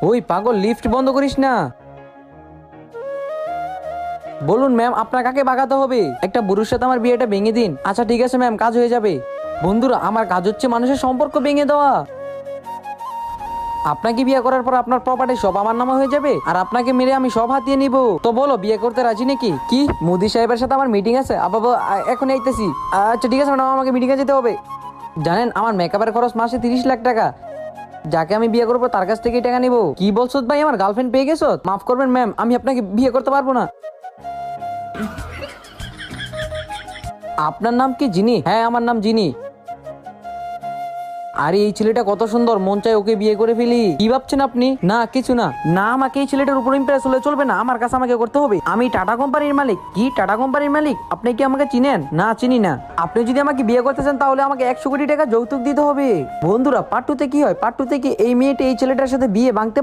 ওই পাগল, লিফট বন্ধ করিস না। বলুন ম্যাম, আপনার কাকে বাগাতে হবে? একটা বুড়োর সাথে আমার বিয়েটা ভেঙে দিন। আচ্ছা ঠিক আছে ম্যাম, কাজ হয়ে যাবে। বন্ধুরা, আমার কাজ হচ্ছে মানুষের সম্পর্ক ভেঙে দেওয়া। আপনাকে বিয়ে করার পর আপনার প্রপার্টি সব আমার নামে হয়ে যাবে, আর আপনাকে মেরে আমি সব হাতিয়ে নিব। তো বলো, বিয়ে করতে রাজি নাকি? কি, মোদি সাহেবের সাথে আমার মিটিং আছে, আবার এখন আইতেছি। আচ্ছা ঠিক আছে ম্যাডাম, আমাকে মিটিংয়ে যেতে হবে। জানেন, আমার মেকআপের খরচ মাসে 30 লাখ টাকা। যাকে আমি বিয়ে করবো তার কাছ থেকেই টাকা নিবো। কি বলছো ভাই, আমার গার্লফ্রেন্ড পেয়ে গেছো? মাফ করবেন ম্যাম, আমি আপনাকে বিয়ে করতে পারবো না। আপনার নাম কি জিনি? হ্যাঁ, আমার নাম জিনি। আরে এই ছেলেটা কত সুন্দর, মন চায় ওকে বিয়ে করে ফেলি। কি ভাবছেন আপনি? না কিছু না। না, আমাকে এই ছেলেটার উপর ইমপ্রেস হলে চলবে না, আমার কাছে আমাকে করতে হবে। আমি টাটা কোম্পানির মালিক। কি টাটা কোম্পানির মালিক? আপনি কি আমাকে চিনেন? না, চিনি না। আপনি যদি আমাকে বিয়ে করতে চান তাহলে আমাকে 100 কোটি টাকা যৌতুক দিতে হবে। বন্ধুরা, পার্ট 2 তে কি হয়? পার্ট 2 থেকে এই মেয়েটা এই ছেলেটার সাথে বিয়ে ভাঙতে